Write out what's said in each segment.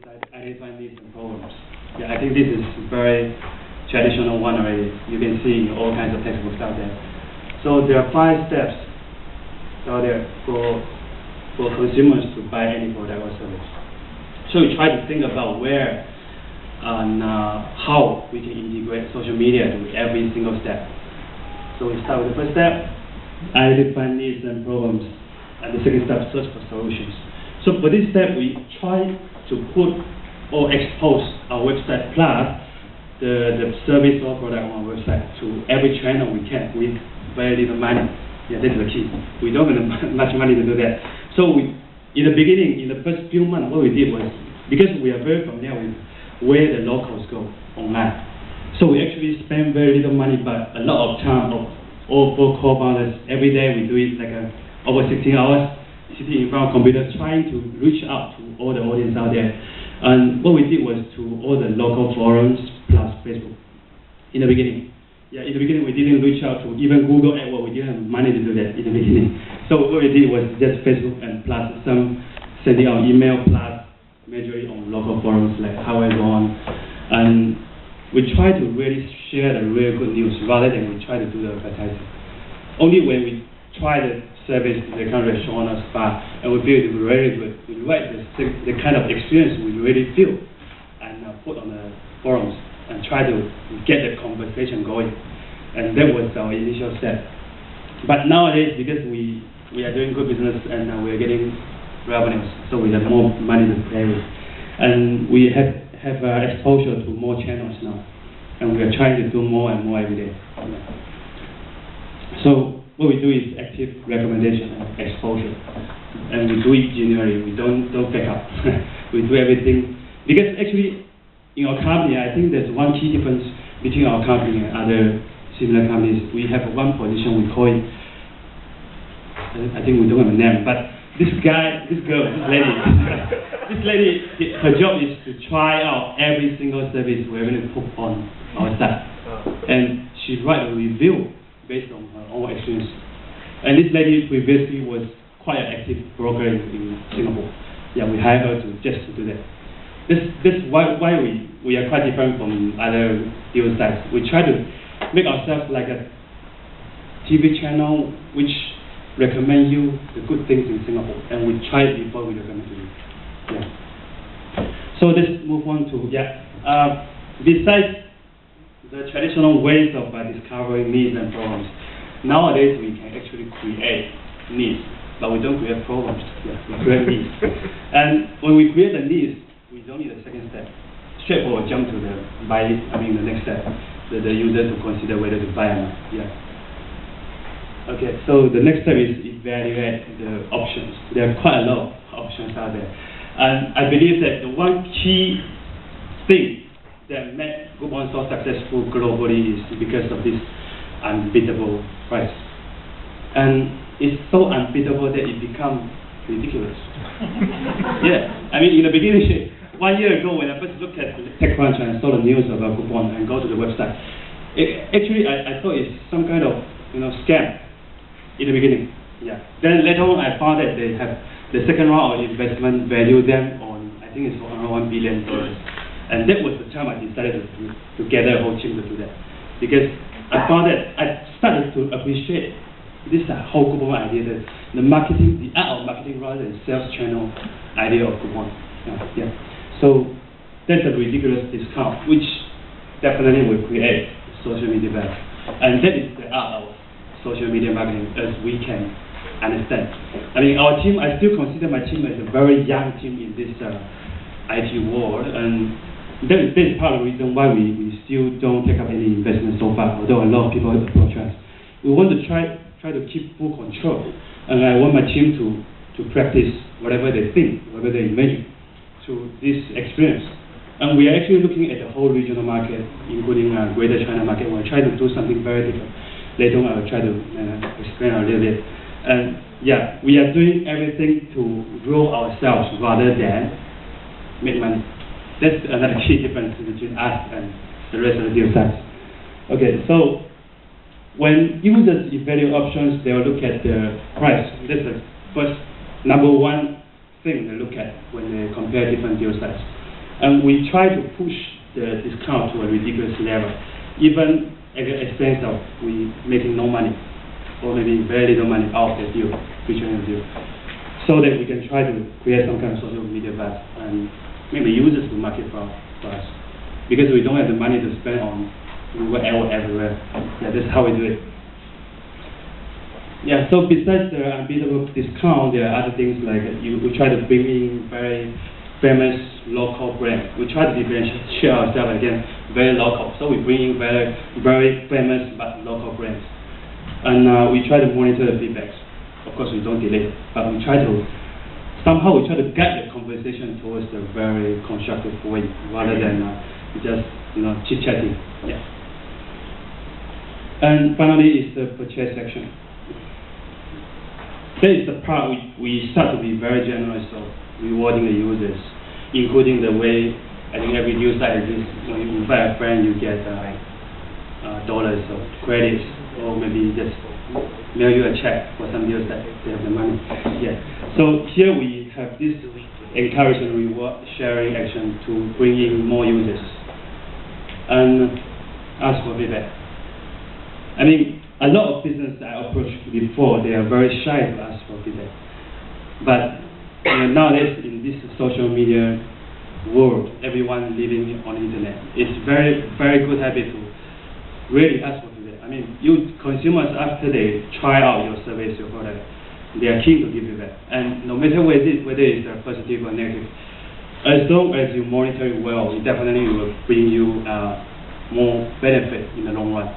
identify needs and problems. Yeah, I think this is very traditional one already. You can see in all kinds of textbooks out there. So there are 5 steps out there for consumers to buy any product or service. So we try to think about where and how we can integrate social media to every single step. So we start with the first step, identify needs and problems, and the second step, search for solutions. So for this step, we try to put or expose our website plus the service or product on our website to every channel we can with very little money. Yeah, that's the key. We don't have much money to do that. So in the beginning, in the first few months, what we did was, because we are very familiar with where the locals go online, so we actually spend very little money, but a lot of time of all 4 co-founders. Every day we do it like over 16 hours, sitting in front of computers, trying to reach out to all the audience out there. And what we did was to all the local forums plus Facebook in the beginning. Yeah, in the beginning we didn't reach out to even Google AdWords. We didn't have money to do that in the beginning. So what we did was just Facebook and plus some sending out email plus majorly on local forums like Howard1. And we try to really share the real good news rather than we try to do the advertising. Only when we try the service, the kind of restaurant or spa, and we feel it's very good, we write the kind of experience we really feel and put on the forums and try to get the conversation going. And that was our initial step. But nowadays, because we are doing good business and we are getting revenues, so we have more money to play with. And we have exposure to more channels now. And we are trying to do more and more every day. So what we do is active recommendation and exposure. And we do it genuinely. We don't fake up. We do everything. Because actually, in our company, I think there's one key difference between our company and other similar companies. We have one position, we call it, I think we don't have a name, but this lady, this lady, her job is to try out every single service we're going to put on our site. And she writes a review based on her own experience. And this lady previously was quite an active broker in Singapore. Yeah, we hired her just to do that. This why we are quite different from other deal sites. We try to make ourselves like a TV channel which recommend you the good things in Singapore, and we try it before we recommend to you. Yeah. So let's move on to besides the traditional ways of discovering needs and problems, nowadays we can actually create needs, but we don't create problems. Yeah, we create needs. And when we create the needs, we don't need a second step. Straightforward jump to the next step, the user to consider whether to buy or not. Yeah. Okay, so the next step is evaluate the options. There are quite a lot of options out there. And I believe that the one key thing that made Groupon so successful globally is because of this unbeatable price. And it's so unbeatable that it becomes ridiculous. Yeah, I mean, in the beginning, 1 year ago when I first looked at TechCrunch and saw the news about Groupon and go to the website, actually I thought it's some kind of scam in the beginning. Yeah. Then later on I found that they have the second round of investment value them on, I think it's around $1 billion. And that was the time I decided to gather a whole team to do that. Because I found that I started to appreciate this whole Groupon idea, the marketing, the art of marketing rather than sales channel idea of Groupon. Yeah. So that's a ridiculous discount, which definitely will create social media value. And that is the art of social media marketing as we can understand. I mean, our team, I still consider my team as a very young team in this IT world, and that is part of the reason why we still don't take up any investment so far, although a lot of people approach us. We want to try to keep full control, and I want my team to practice whatever they think, whatever they imagine through this experience. And we are actually looking at the whole regional market, including Greater China market. We're trying to do something very different. Later on, I will try to explain a little bit. And yeah, we are doing everything to grow ourselves rather than make money. That's another key difference between us and the rest of the deal sites. Okay, so when users evaluate options, they will look at the price. That's the first number one thing they look at when they compare different deal sites. And we try to push the discount to a ridiculous level, even at the expense of we making no money, or maybe very little money out of the deal, featuring the deal, so that we can try to create some kind of social media buzz and maybe users to market for us. Because we don't have the money to spend on Google everywhere. Yeah, that's how we do it. Yeah, so besides the unbeatable discount, there are other things like we try to bring in very famous local brands. We try to differentiate ourselves again, very local. So we bring in very famous but local brands. And we try to monitor the feedbacks. Of course, we don't delay, but we try to guide the conversation towards a very constructive way, rather than just chit-chatting. Yeah. And finally, is the purchase section. That is the part we start to be very generous of rewarding the users, including the way, I think every news site is this, when you invite a friend, you get dollars of credits, or maybe just mail you a check for some deals that they have the money. Yeah. So here we have this encouragement reward sharing action to bring in more users and ask for feedback. I mean, a lot of businesses I approached before, they are very shy to ask for feedback. But nowadays, in this social media world, everyone living on the internet, it's very, very good habit to really ask for feedback. I mean, you consumers, after they try out your service, your product, they are keen to give feedback. And no matter whether it's positive or negative, as long as you monitor it well, it definitely will bring you more benefit in the long run.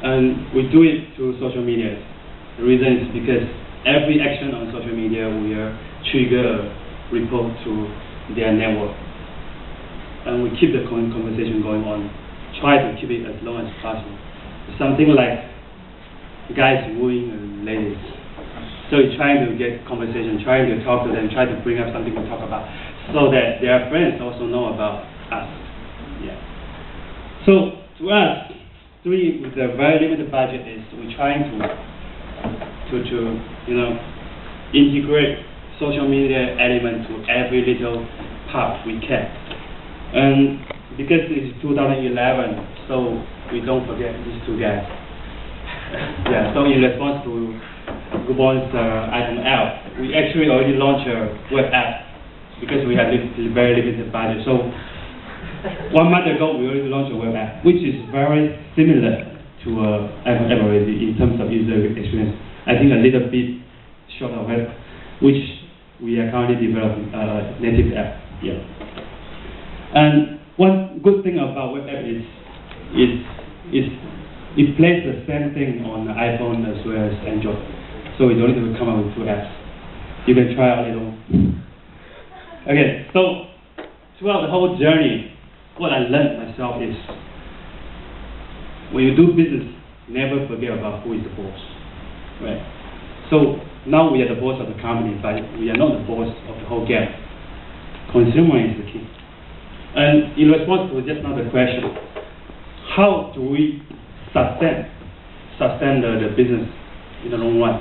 And we do it through social media. The reason is because every action on social media will trigger a report to their network. And we keep the conversation going on. Try to keep it as long as possible. Something like guys wooing and ladies. So you're trying to get conversation, trying to talk to them, try to bring up something to talk about, so that their friends also know about us. Yeah. So to us, with a very limited budget, is we're trying to integrate social media element to every little part we can. And because it's 2011, so we don't forget these two guys. Yeah. So in response to Groupon's item L, we actually already launched a web app because we had very limited budget. So 1 month ago, we already launched a web app, which is very similar to iPhone app already in terms of user experience. I think a little bit short of it, which we are currently developing a native app. Yeah. And one good thing about web app is it plays the same thing on the iPhone as well as Android. So we don't need to come up with two apps. You can try a little. Okay, so throughout the whole journey, what I learned myself is when you do business, never forget about who is the boss, right? So now we are the boss of the company, but we are not the boss of the whole game. Consumer is the key. And in response to just now the question, how do we sustain the business in the long run?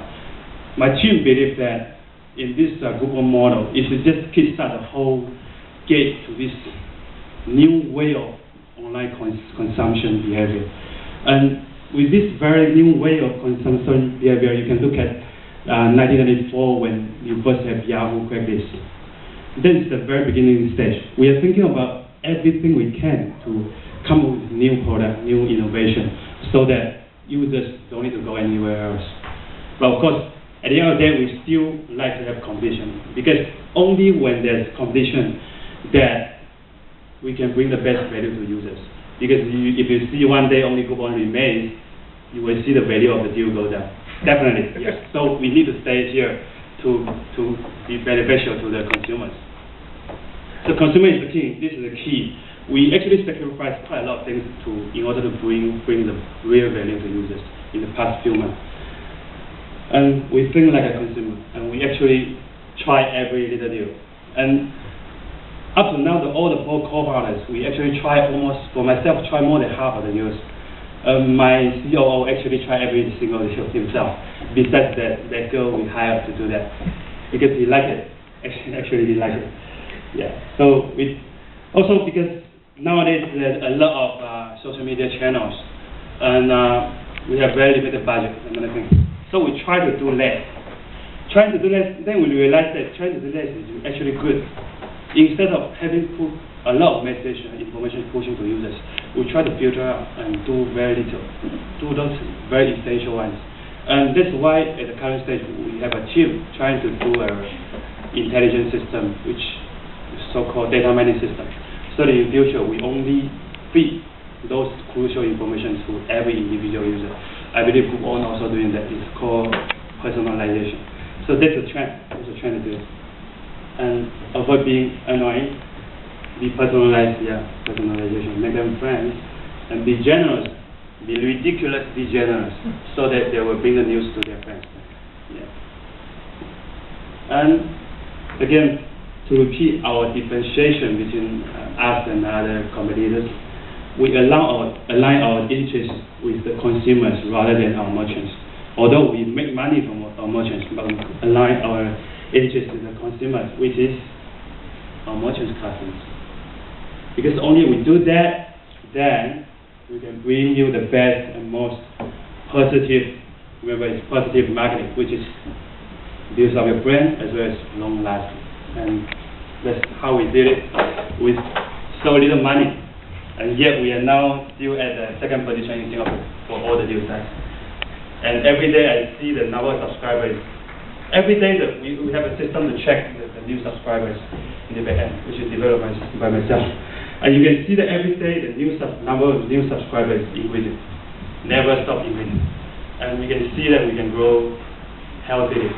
My team believes that in this Groupon model, it should just kickstart the whole gate to this new way of online consumption behavior. And with this very new way of consumption behavior, you can look at 1994 when you first have Yahoo, Craigslist. This is the very beginning stage. We are thinking about everything we can to come up with new product, new innovation, so that users don't need to go anywhere else. But of course, at the end of the day, we still like to have competition, because only when there's competition that we can bring the best value to users. Because if you see one day only Groupon remains, you will see the value of the deal go down. Definitely, yes. So we need to stay here to be beneficial to the consumers. So consumer is the key. This is the key. We actually sacrificed quite a lot of things in order to bring the real value to users in the past few months. And we think like a consumer, and we actually try every little deal. And up to now, all the 4 co-founders, we actually try almost, for myself, try more than half of the deals. My COO actually tried every single deal himself, besides that girl we hired to do that, because he liked it. Actually, he liked it. Yeah. So we also, because nowadays there's a lot of social media channels, and we have very limited budget and other things. So we try to do less. Trying to do less, then we realize that trying to do less is actually good. Instead of having put a lot of message and information pushing to users, we try to filter out and do very little, do those very essential ones. And that's why at the current stage we have a team trying to do an intelligent system, which is so-called data mining system. So that in future we only feed those crucial information to every individual user. I believe Google also doing that. It's called personalization. So that's a trend. That's a trend to do. And avoid being annoying, be personalized, personalization. Make them friends, and be generous. Be ridiculously generous, so that they will bring the news to their friends. Yeah. And again, to repeat our differentiation between us and other competitors, we align our interests with the consumers rather than our merchants. Although we make money from our merchants, but we align our interests with the consumers, which is our merchants' customers. Because only we do that, then we can bring you the best and most positive, remember it's positive marketing, which is builds up your brand as well as long lasting. And that's how we did it with so little money. And yet we are now still at the second position in Singapore for all the deal size. And every day I see the number of subscribers. Every day that we have a system to check the new subscribers in the back end, which is developed by myself. And you can see that every day the number of new subscribers increases, never stop increasing. And we can see that we can grow healthily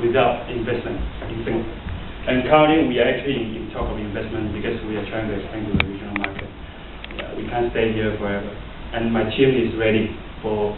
without investment in Singapore. And currently we are actually in talk of investment because we are trying to expand to the regional market. We can't stay here forever. And my team is ready for